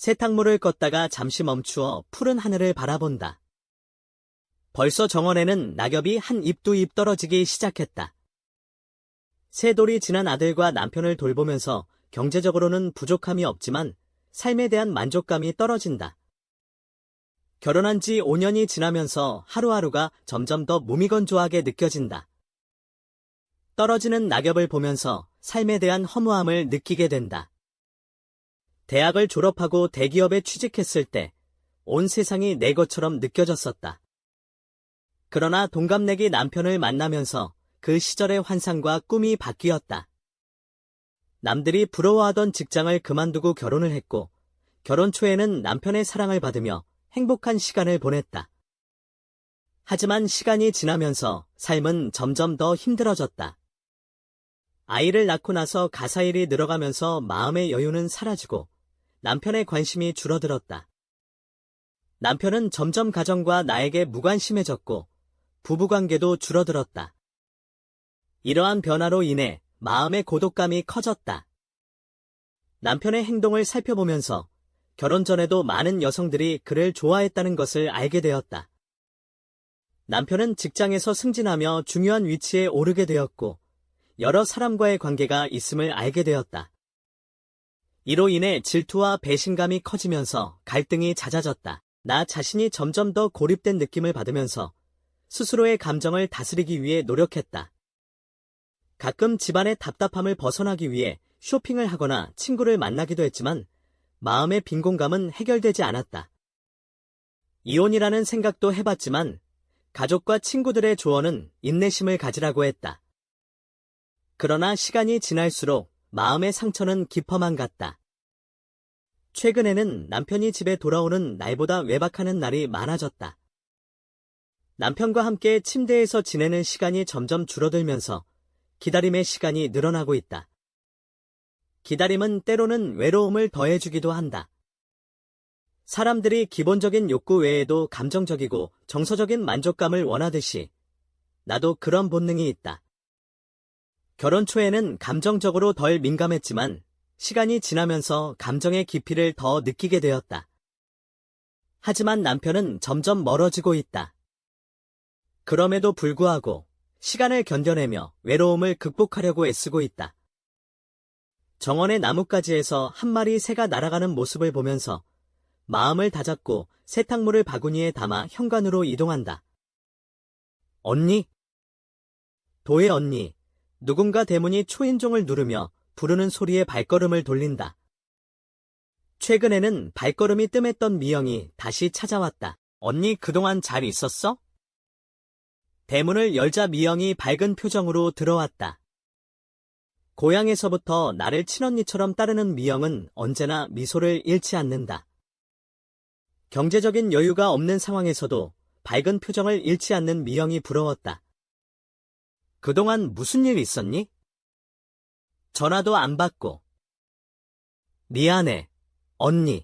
세탁물을 껐다가 잠시 멈추어 푸른 하늘을 바라본다. 벌써 정원에는 낙엽이 한 잎 두 잎 떨어지기 시작했다. 세 돌이 지난 아들과 남편을 돌보면서 경제적으로는 부족함이 없지만 삶에 대한 만족감이 떨어진다. 결혼한 지 5년이 지나면서 하루하루가 점점 더 무미건조하게 느껴진다. 떨어지는 낙엽을 보면서 삶에 대한 허무함을 느끼게 된다. 대학을 졸업하고 대기업에 취직했을 때 온 세상이 내 것처럼 느껴졌었다. 그러나 동갑내기 남편을 만나면서 그 시절의 환상과 꿈이 바뀌었다. 남들이 부러워하던 직장을 그만두고 결혼을 했고 결혼 초에는 남편의 사랑을 받으며 행복한 시간을 보냈다. 하지만 시간이 지나면서 삶은 점점 더 힘들어졌다. 아이를 낳고 나서 가사일이 늘어가면서 마음의 여유는 사라지고 남편의 관심이 줄어들었다. 남편은 점점 가정과 나에게 무관심해졌고 부부관계도 줄어들었다. 이러한 변화로 인해 마음의 고독감이 커졌다. 남편의 행동을 살펴보면서 결혼 전에도 많은 여성들이 그를 좋아했다는 것을 알게 되었다. 남편은 직장에서 승진하며 중요한 위치에 오르게 되었고 여러 사람과의 관계가 있음을 알게 되었다. 이로 인해 질투와 배신감이 커지면서 갈등이 잦아졌다. 나 자신이 점점 더 고립된 느낌을 받으면서 스스로의 감정을 다스리기 위해 노력했다. 가끔 집안의 답답함을 벗어나기 위해 쇼핑을 하거나 친구를 만나기도 했지만 마음의 빈 공감은 해결되지 않았다. 이혼이라는 생각도 해봤지만 가족과 친구들의 조언은 인내심을 가지라고 했다. 그러나 시간이 지날수록 마음의 상처는 깊어만 갔다. 최근에는 남편이 집에 돌아오는 날보다 외박하는 날이 많아졌다. 남편과 함께 침대에서 지내는 시간이 점점 줄어들면서 기다림의 시간이 늘어나고 있다. 기다림은 때로는 외로움을 더해주기도 한다. 사람들이 기본적인 욕구 외에도 감정적이고 정서적인 만족감을 원하듯이 나도 그런 본능이 있다. 결혼 초에는 감정적으로 덜 민감했지만 시간이 지나면서 감정의 깊이를 더 느끼게 되었다. 하지만 남편은 점점 멀어지고 있다. 그럼에도 불구하고 시간을 견뎌내며 외로움을 극복하려고 애쓰고 있다. 정원의 나뭇가지에서 한 마리 새가 날아가는 모습을 보면서 마음을 다잡고 세탁물을 바구니에 담아 현관으로 이동한다. 언니? 도혜 언니. 누군가 대문이 초인종을 누르며 부르는 소리에 발걸음을 돌린다. 최근에는 발걸음이 뜸했던 미영이 다시 찾아왔다. 언니 그동안 잘 있었어? 대문을 열자 미영이 밝은 표정으로 들어왔다. 고향에서부터 나를 친언니처럼 따르는 미영은 언제나 미소를 잃지 않는다. 경제적인 여유가 없는 상황에서도 밝은 표정을 잃지 않는 미영이 부러웠다. 그동안 무슨 일 있었니? 전화도 안 받고. 미안해, 언니.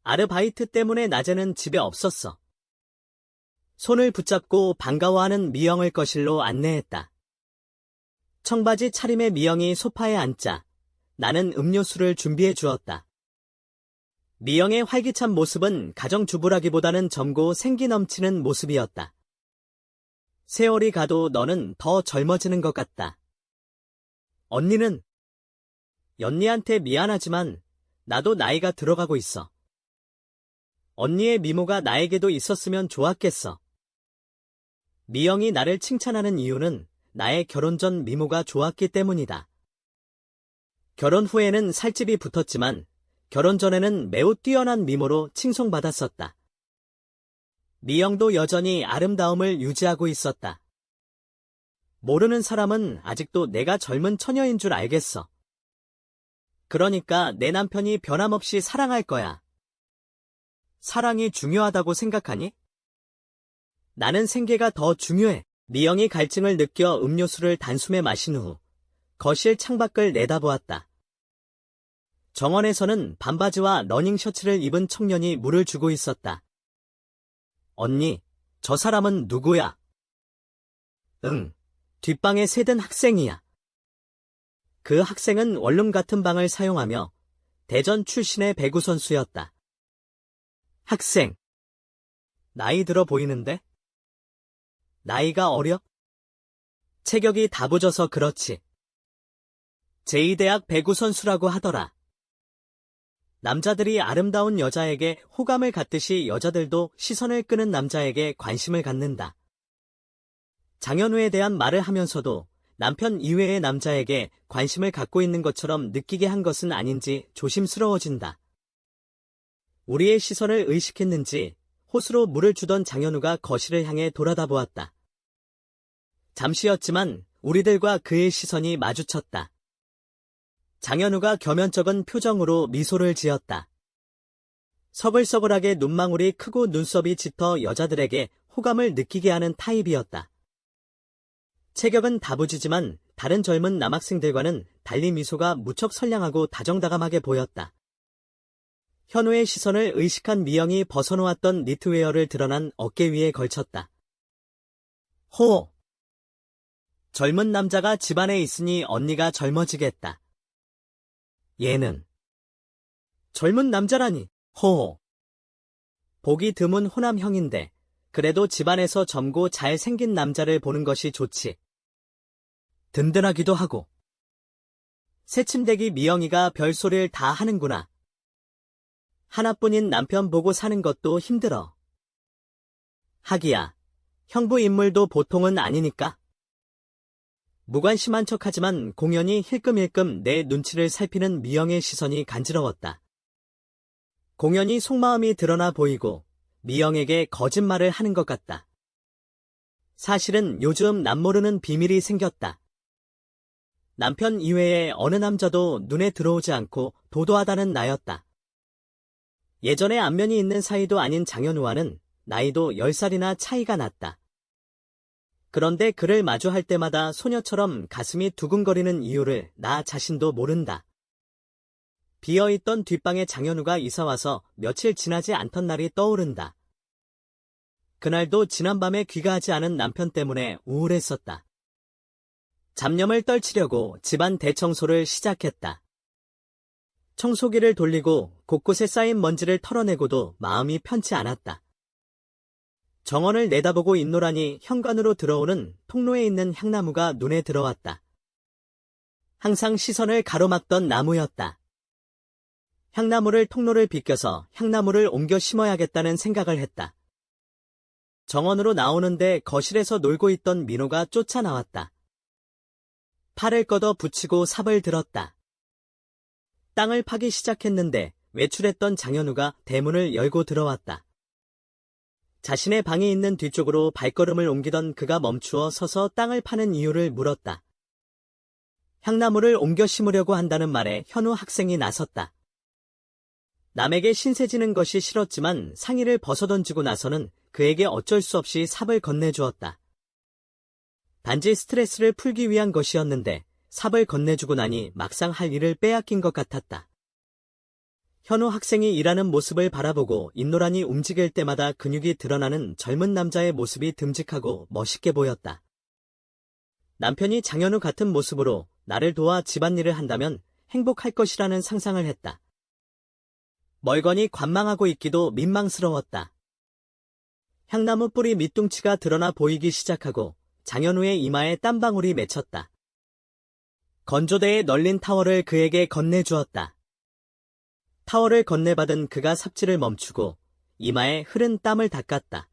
아르바이트 때문에 낮에는 집에 없었어. 손을 붙잡고 반가워하는 미영을 거실로 안내했다. 청바지 차림의 미영이 소파에 앉자 나는 음료수를 준비해 주었다. 미영의 활기찬 모습은 가정주부라기보다는 젊고 생기 넘치는 모습이었다. 세월이 가도 너는 더 젊어지는 것 같다. 언니는? 연니한테 미안하지만 나도 나이가 들어가고 있어. 언니의 미모가 나에게도 있었으면 좋았겠어. 미영이 나를 칭찬하는 이유는 나의 결혼 전 미모가 좋았기 때문이다. 결혼 후에는 살집이 붙었지만 결혼 전에는 매우 뛰어난 미모로 칭송받았었다. 미영도 여전히 아름다움을 유지하고 있었다. 모르는 사람은 아직도 내가 젊은 처녀인 줄 알겠어. 그러니까 내 남편이 변함없이 사랑할 거야. 사랑이 중요하다고 생각하니? 나는 생계가 더 중요해. 미영이 갈증을 느껴 음료수를 단숨에 마신 후 거실 창밖을 내다보았다. 정원에서는 반바지와 러닝 셔츠를 입은 청년이 물을 주고 있었다. 언니, 저 사람은 누구야? 응, 뒷방에 새든 학생이야. 그 학생은 원룸 같은 방을 사용하며 대전 출신의 배구 선수였다. 학생. 나이 들어 보이는데? 나이가 어려? 체격이 다부져서 그렇지. 제2대학 배구 선수라고 하더라. 남자들이 아름다운 여자에게 호감을 갖듯이 여자들도 시선을 끄는 남자에게 관심을 갖는다. 장현우에 대한 말을 하면서도 남편 이외의 남자에게 관심을 갖고 있는 것처럼 느끼게 한 것은 아닌지 조심스러워진다. 우리의 시선을 의식했는지 호수로 물을 주던 장현우가 거실을 향해 돌아다보았다. 잠시였지만 우리들과 그의 시선이 마주쳤다. 장현우가 겸연쩍은 표정으로 미소를 지었다. 서글서글하게 눈망울이 크고 눈썹이 짙어 여자들에게 호감을 느끼게 하는 타입이었다. 체격은 다부지지만 다른 젊은 남학생들과는 달리 미소가 무척 선량하고 다정다감하게 보였다. 현우의 시선을 의식한 미영이 벗어놓았던 니트웨어를 드러난 어깨 위에 걸쳤다. 호! 젊은 남자가 집안에 있으니 언니가 젊어지겠다. 얘는 젊은 남자라니, 호호. 보기 드문 호남형인데 그래도 집안에서 젊고 잘생긴 남자를 보는 것이 좋지. 든든하기도 하고. 새침대기 미영이가 별소리를 다 하는구나. 하나뿐인 남편 보고 사는 것도 힘들어. 하기야, 형부 인물도 보통은 아니니까. 무관심한 척하지만 공연히 힐끔힐끔 내 눈치를 살피는 미영의 시선이 간지러웠다. 공연히 속마음이 드러나 보이고 미영에게 거짓말을 하는 것 같다. 사실은 요즘 남모르는 비밀이 생겼다. 남편 이외에 어느 남자도 눈에 들어오지 않고 도도하다는 나였다. 예전에 안면이 있는 사이도 아닌 장현우와는 나이도 10살이나 차이가 났다. 그런데 그를 마주할 때마다 소녀처럼 가슴이 두근거리는 이유를 나 자신도 모른다. 비어있던 뒷방에 장현우가 이사와서 며칠 지나지 않던 날이 떠오른다. 그날도 지난밤에 귀가하지 않은 남편 때문에 우울했었다. 잡념을 떨치려고 집안 대청소를 시작했다. 청소기를 돌리고 곳곳에 쌓인 먼지를 털어내고도 마음이 편치 않았다. 정원을 내다보고 있노라니 현관으로 들어오는 통로에 있는 향나무가 눈에 들어왔다. 항상 시선을 가로막던 나무였다. 향나무를 통로를 비껴서 향나무를 옮겨 심어야겠다는 생각을 했다. 정원으로 나오는데 거실에서 놀고 있던 민호가 쫓아나왔다. 팔을 걷어 붙이고 삽을 들었다. 땅을 파기 시작했는데 외출했던 장현우가 대문을 열고 들어왔다. 자신의 방이 있는 뒤쪽으로 발걸음을 옮기던 그가 멈추어 서서 땅을 파는 이유를 물었다. 향나무를 옮겨 심으려고 한다는 말에 현우 학생이 나섰다. 남에게 신세지는 것이 싫었지만 상의를 벗어던지고 나서는 그에게 어쩔 수 없이 삽을 건네주었다. 단지 스트레스를 풀기 위한 것이었는데 삽을 건네주고 나니 막상 할 일을 빼앗긴 것 같았다. 현우 학생이 일하는 모습을 바라보고 인노란이 움직일 때마다 근육이 드러나는 젊은 남자의 모습이 듬직하고 멋있게 보였다. 남편이 장현우 같은 모습으로 나를 도와 집안일을 한다면 행복할 것이라는 상상을 했다. 멀거니 관망하고 있기도 민망스러웠다. 향나무 뿌리 밑둥치가 드러나 보이기 시작하고 장현우의 이마에 땀방울이 맺혔다. 건조대에 널린 타월을 그에게 건네주었다. 타월을 건네받은 그가 삽질을 멈추고 이마에 흐른 땀을 닦았다.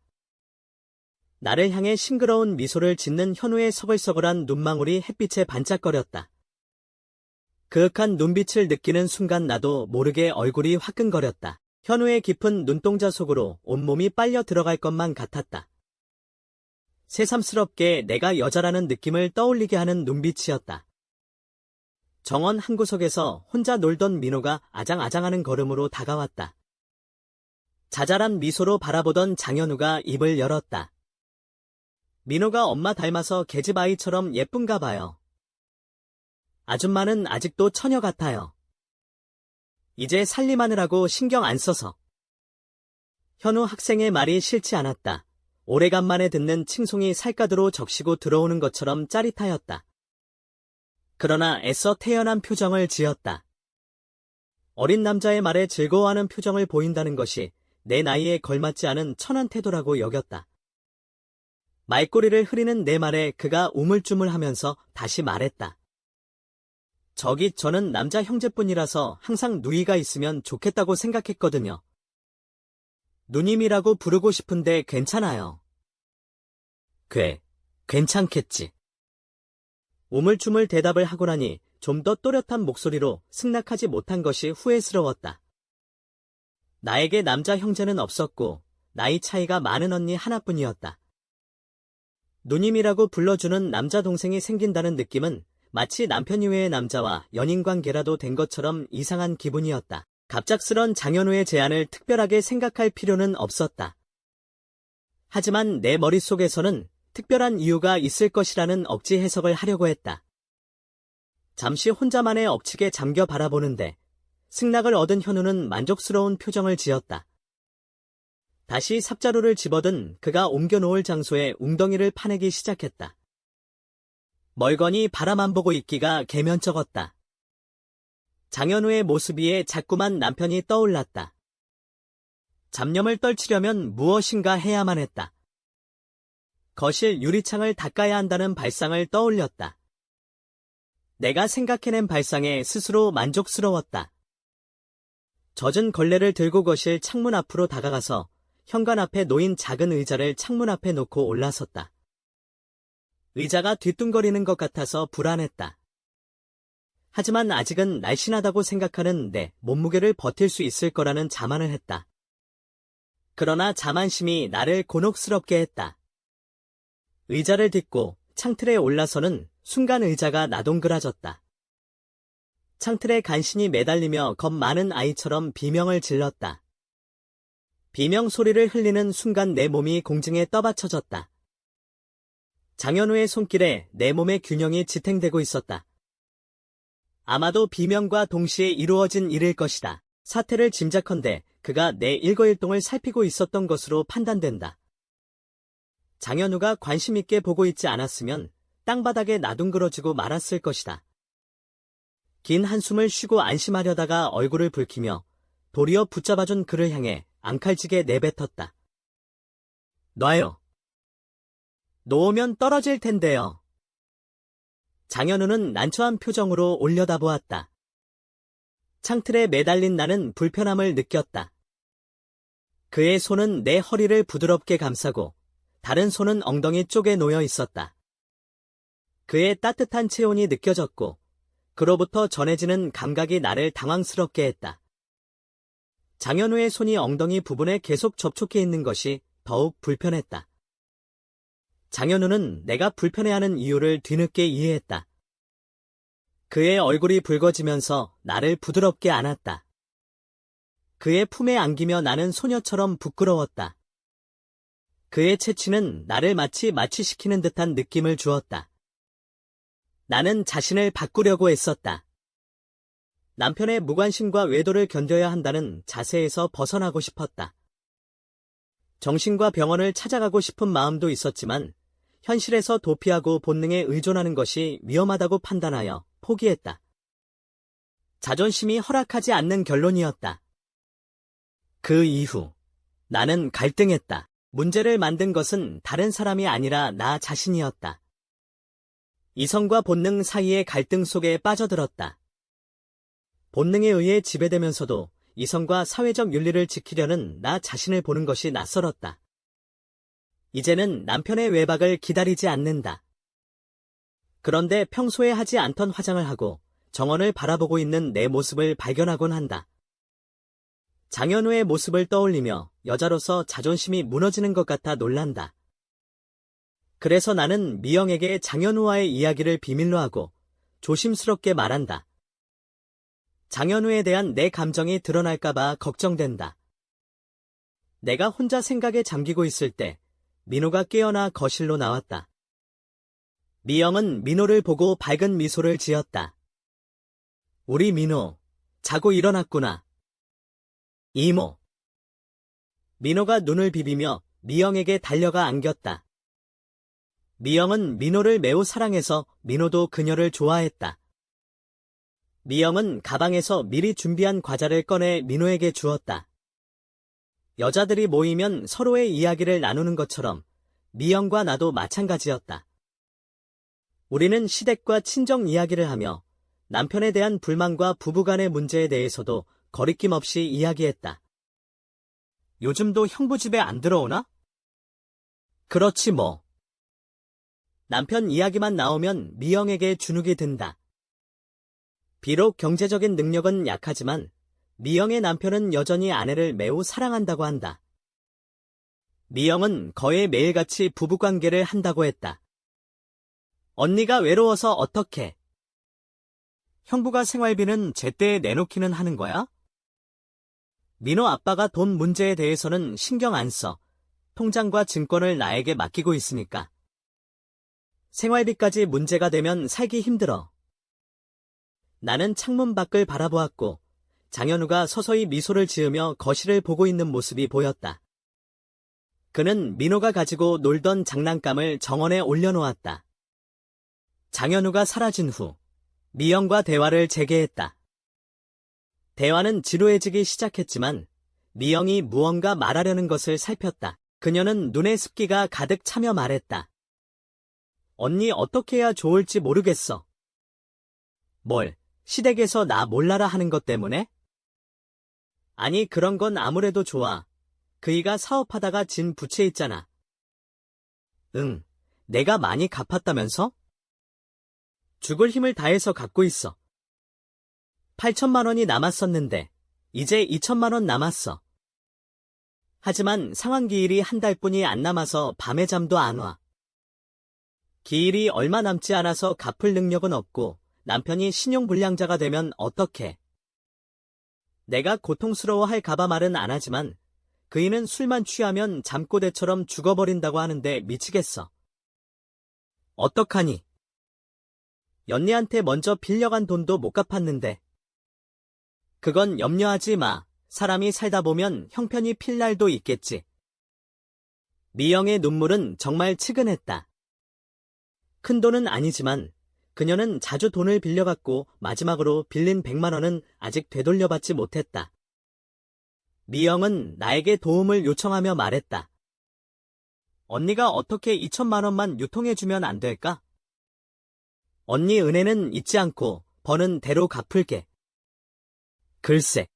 나를 향해 싱그러운 미소를 짓는 현우의 서글서글한 눈망울이 햇빛에 반짝거렸다. 그윽한 눈빛을 느끼는 순간 나도 모르게 얼굴이 화끈거렸다. 현우의 깊은 눈동자 속으로 온몸이 빨려 들어갈 것만 같았다. 새삼스럽게 내가 여자라는 느낌을 떠올리게 하는 눈빛이었다. 정원 한 구석에서 혼자 놀던 민호가 아장아장하는 걸음으로 다가왔다. 자잘한 미소로 바라보던 장현우가 입을 열었다. 민호가 엄마 닮아서 계집 아이처럼 예쁜가 봐요. 아줌마는 아직도 처녀 같아요. 이제 살림하느라고 신경 안 써서. 현우 학생의 말이 싫지 않았다. 오래간만에 듣는 칭송이 살갗으로 적시고 들어오는 것처럼 짜릿하였다. 그러나 애써 태연한 표정을 지었다. 어린 남자의 말에 즐거워하는 표정을 보인다는 것이 내 나이에 걸맞지 않은 천한 태도라고 여겼다. 말꼬리를 흐리는 내 말에 그가 우물쭈물하면서 다시 말했다. 저는 남자 형제뿐이라서 항상 누이가 있으면 좋겠다고 생각했거든요. 누님이라고 부르고 싶은데 괜찮아요. 괜찮겠지. 우물쭈물 대답을 하고 나니 좀 더 또렷한 목소리로 승낙하지 못한 것이 후회스러웠다. 나에게 남자 형제는 없었고 나이 차이가 많은 언니 하나뿐이었다. 누님이라고 불러주는 남자 동생이 생긴다는 느낌은 마치 남편 이외의 남자와 연인관계라도 된 것처럼 이상한 기분이었다. 갑작스런 장현우의 제안을 특별하게 생각할 필요는 없었다. 하지만 내 머릿속에서는 특별한 이유가 있을 것이라는 억지 해석을 하려고 했다. 잠시 혼자만의 억측에 잠겨 바라보는데 승낙을 얻은 현우는 만족스러운 표정을 지었다. 다시 삽자루를 집어든 그가 옮겨놓을 장소에 웅덩이를 파내기 시작했다. 멀거니 바라만 보고 있기가 개면쩍었다. 장현우의 모습 위에 자꾸만 남편이 떠올랐다. 잡념을 떨치려면 무엇인가 해야만 했다. 거실 유리창을 닦아야 한다는 발상을 떠올렸다. 내가 생각해낸 발상에 스스로 만족스러웠다. 젖은 걸레를 들고 거실 창문 앞으로 다가가서 현관 앞에 놓인 작은 의자를 창문 앞에 놓고 올라섰다. 의자가 뒤뚱거리는 것 같아서 불안했다. 하지만 아직은 날씬하다고 생각하는 내 몸무게를 버틸 수 있을 거라는 자만을 했다. 그러나 자만심이 나를 곤혹스럽게 했다. 의자를 딛고 창틀에 올라서는 순간 의자가 나동그라졌다. 창틀에 간신히 매달리며 겁 많은 아이처럼 비명을 질렀다. 비명 소리를 흘리는 순간 내 몸이 공중에 떠받쳐졌다. 장현우의 손길에 내 몸의 균형이 지탱되고 있었다. 아마도 비명과 동시에 이루어진 일일 것이다. 사태를 짐작컨대 그가 내 일거일동을 살피고 있었던 것으로 판단된다. 장현우가 관심 있게 보고 있지 않았으면 땅바닥에 나둥그러지고 말았을 것이다. 긴 한숨을 쉬고 안심하려다가 얼굴을 붉히며 도리어 붙잡아준 그를 향해 앙칼지게 내뱉었다. 놔요. 놓으면 떨어질 텐데요. 장현우는 난처한 표정으로 올려다보았다. 창틀에 매달린 나는 불편함을 느꼈다. 그의 손은 내 허리를 부드럽게 감싸고 다른 손은 엉덩이 쪽에 놓여 있었다. 그의 따뜻한 체온이 느껴졌고 그로부터 전해지는 감각이 나를 당황스럽게 했다. 장현우의 손이 엉덩이 부분에 계속 접촉해 있는 것이 더욱 불편했다. 장현우는 내가 불편해하는 이유를 뒤늦게 이해했다. 그의 얼굴이 붉어지면서 나를 부드럽게 안았다. 그의 품에 안기며 나는 소녀처럼 부끄러웠다. 그의 채취는 나를 마치 마취시키는 듯한 느낌을 주었다. 나는 자신을 바꾸려고 애썼다. 남편의 무관심과 외도를 견뎌야 한다는 자세에서 벗어나고 싶었다. 정신과 병원을 찾아가고 싶은 마음도 있었지만 현실에서 도피하고 본능에 의존하는 것이 위험하다고 판단하여 포기했다. 자존심이 허락하지 않는 결론이었다. 그 이후 나는 갈등했다. 문제를 만든 것은 다른 사람이 아니라 나 자신이었다. 이성과 본능 사이의 갈등 속에 빠져들었다. 본능에 의해 지배되면서도 이성과 사회적 윤리를 지키려는 나 자신을 보는 것이 낯설었다. 이제는 남편의 외박을 기다리지 않는다. 그런데 평소에 하지 않던 화장을 하고 정원을 바라보고 있는 내 모습을 발견하곤 한다. 장현우의 모습을 떠올리며 여자로서 자존심이 무너지는 것 같아 놀란다. 그래서 나는 미영에게 장현우와의 이야기를 비밀로 하고 조심스럽게 말한다. 장현우에 대한 내 감정이 드러날까봐 걱정된다. 내가 혼자 생각에 잠기고 있을 때 민호가 깨어나 거실로 나왔다. 미영은 민호를 보고 밝은 미소를 지었다. 우리 민호, 자고 일어났구나. 이모. 민호가 눈을 비비며 미영에게 달려가 안겼다. 미영은 민호를 매우 사랑해서 민호도 그녀를 좋아했다. 미영은 가방에서 미리 준비한 과자를 꺼내 민호에게 주었다. 여자들이 모이면 서로의 이야기를 나누는 것처럼 미영과 나도 마찬가지였다. 우리는 시댁과 친정 이야기를 하며 남편에 대한 불만과 부부간의 문제에 대해서도 거리낌 없이 이야기했다. 요즘도 형부 집에 안 들어오나? 그렇지 뭐. 남편 이야기만 나오면 미영에게 주눅이 든다. 비록 경제적인 능력은 약하지만 미영의 남편은 여전히 아내를 매우 사랑한다고 한다. 미영은 거의 매일같이 부부관계를 한다고 했다. 언니가 외로워서 어떡해? 형부가 생활비는 제때에 내놓기는 하는 거야? 민호 아빠가 돈 문제에 대해서는 신경 안 써. 통장과 증권을 나에게 맡기고 있으니까. 생활비까지 문제가 되면 살기 힘들어. 나는 창문 밖을 바라보았고 장현우가 서서히 미소를 지으며 거실을 보고 있는 모습이 보였다. 그는 민호가 가지고 놀던 장난감을 정원에 올려놓았다. 장현우가 사라진 후 미영과 대화를 재개했다. 대화는 지루해지기 시작했지만 미영이 무언가 말하려는 것을 살폈다. 그녀는 눈에 습기가 가득 차며 말했다. 언니 어떻게 해야 좋을지 모르겠어. 뭘, 시댁에서 나 몰라라 하는 것 때문에? 아니 그런 건 아무래도 좋아. 그이가 사업하다가 진 부채 있잖아. 응, 내가 많이 갚았다면서? 죽을 힘을 다해서 갚고 있어. 8천만 원이 남았었는데 이제 2천만 원 남았어. 하지만 상환기일이 한 달뿐이 안 남아서 밤에 잠도 안 와. 기일이 얼마 남지 않아서 갚을 능력은 없고 남편이 신용불량자가 되면 어떡해. 내가 고통스러워할까봐 말은 안 하지만 그이는 술만 취하면 잠꼬대처럼 죽어버린다고 하는데 미치겠어. 어떡하니? 연니한테 먼저 빌려간 돈도 못 갚았는데. 그건 염려하지 마. 사람이 살다 보면 형편이 필 날도 있겠지. 미영의 눈물은 정말 측은했다. 큰 돈은 아니지만 그녀는 자주 돈을 빌려갔고 마지막으로 빌린 100만 원은 아직 되돌려받지 못했다. 미영은 나에게 도움을 요청하며 말했다. 언니가 어떻게 2천만 원만 유통해주면 안 될까? 언니 은혜는 잊지 않고 버는 대로 갚을게. 글쎄.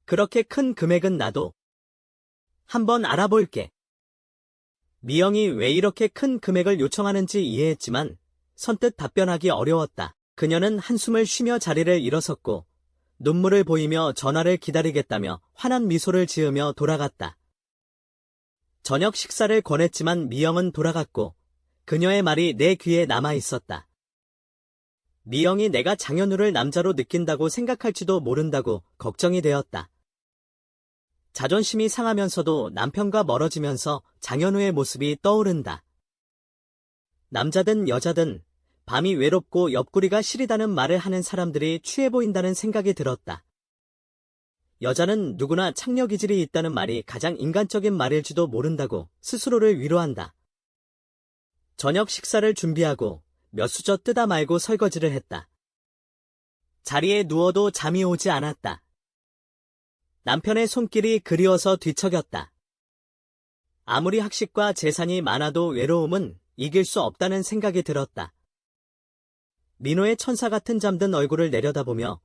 그렇게 큰 금액은 나도 한번 알아볼게. 미영이 왜 이렇게 큰 금액을 요청하는지 이해했지만 선뜻 답변하기 어려웠다. 그녀는 한숨을 쉬며 자리를 일어섰고 눈물을 보이며 전화를 기다리겠다며 환한 미소를 지으며 돌아갔다. 저녁 식사를 권했지만 미영은 돌아갔고 그녀의 말이 내 귀에 남아 있었다. 미영이 내가 장현우를 남자로 느낀다고 생각할지도 모른다고 걱정이 되었다. 자존심이 상하면서도 남편과 멀어지면서 장현우의 모습이 떠오른다. 남자든 여자든 밤이 외롭고 옆구리가 시리다는 말을 하는 사람들이 취해 보인다는 생각이 들었다. 여자는 누구나 착녀기질이 있다는 말이 가장 인간적인 말일지도 모른다고 스스로를 위로한다. 저녁 식사를 준비하고 몇 수저 뜨다 말고 설거지를 했다. 자리에 누워도 잠이 오지 않았다. 남편의 손길이 그리워서 뒤척였다. 아무리 학식과 재산이 많아도 외로움은 이길 수 없다는 생각이 들었다. 민호의 천사 같은 잠든 얼굴을 내려다보며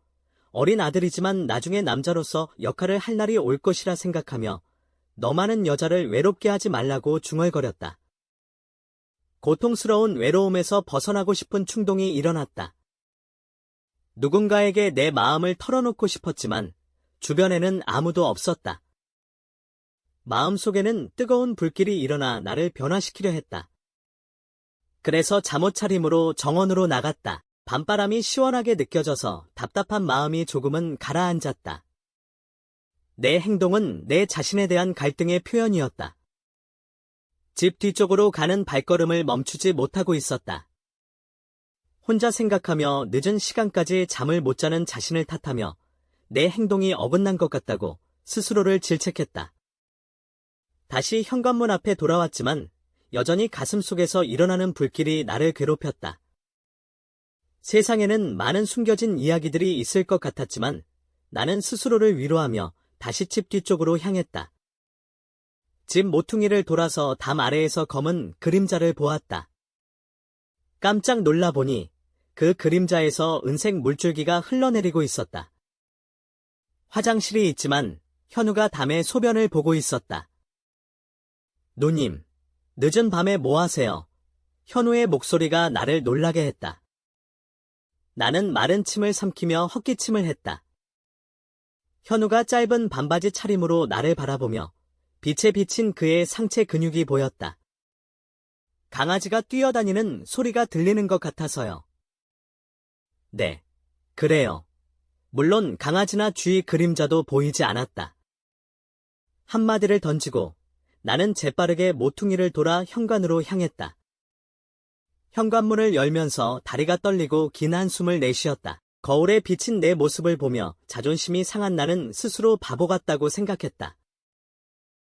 어린 아들이지만 나중에 남자로서 역할을 할 날이 올 것이라 생각하며 너만은 여자를 외롭게 하지 말라고 중얼거렸다. 고통스러운 외로움에서 벗어나고 싶은 충동이 일어났다. 누군가에게 내 마음을 털어놓고 싶었지만 주변에는 아무도 없었다. 마음속에는 뜨거운 불길이 일어나 나를 변화시키려 했다. 그래서 잠옷차림으로 정원으로 나갔다. 밤바람이 시원하게 느껴져서 답답한 마음이 조금은 가라앉았다. 내 행동은 내 자신에 대한 갈등의 표현이었다. 집 뒤쪽으로 가는 발걸음을 멈추지 못하고 있었다. 혼자 생각하며 늦은 시간까지 잠을 못 자는 자신을 탓하며 내 행동이 어긋난 것 같다고 스스로를 질책했다. 다시 현관문 앞에 돌아왔지만 여전히 가슴속에서 일어나는 불길이 나를 괴롭혔다. 세상에는 많은 숨겨진 이야기들이 있을 것 같았지만 나는 스스로를 위로하며 다시 집 뒤쪽으로 향했다. 집 모퉁이를 돌아서 담 아래에서 검은 그림자를 보았다. 깜짝 놀라 보니 그 그림자에서 은색 물줄기가 흘러내리고 있었다. 화장실이 있지만 현우가 담에 소변을 보고 있었다. 누님, 늦은 밤에 뭐 하세요? 현우의 목소리가 나를 놀라게 했다. 나는 마른 침을 삼키며 헛기침을 했다. 현우가 짧은 반바지 차림으로 나를 바라보며 빛에 비친 그의 상체 근육이 보였다. 강아지가 뛰어다니는 소리가 들리는 것 같아서요. 네, 그래요. 물론 강아지나 쥐 그림자도 보이지 않았다. 한마디를 던지고 나는 재빠르게 모퉁이를 돌아 현관으로 향했다. 현관문을 열면서 다리가 떨리고 긴 한숨을 내쉬었다. 거울에 비친 내 모습을 보며 자존심이 상한 나는 스스로 바보 같다고 생각했다.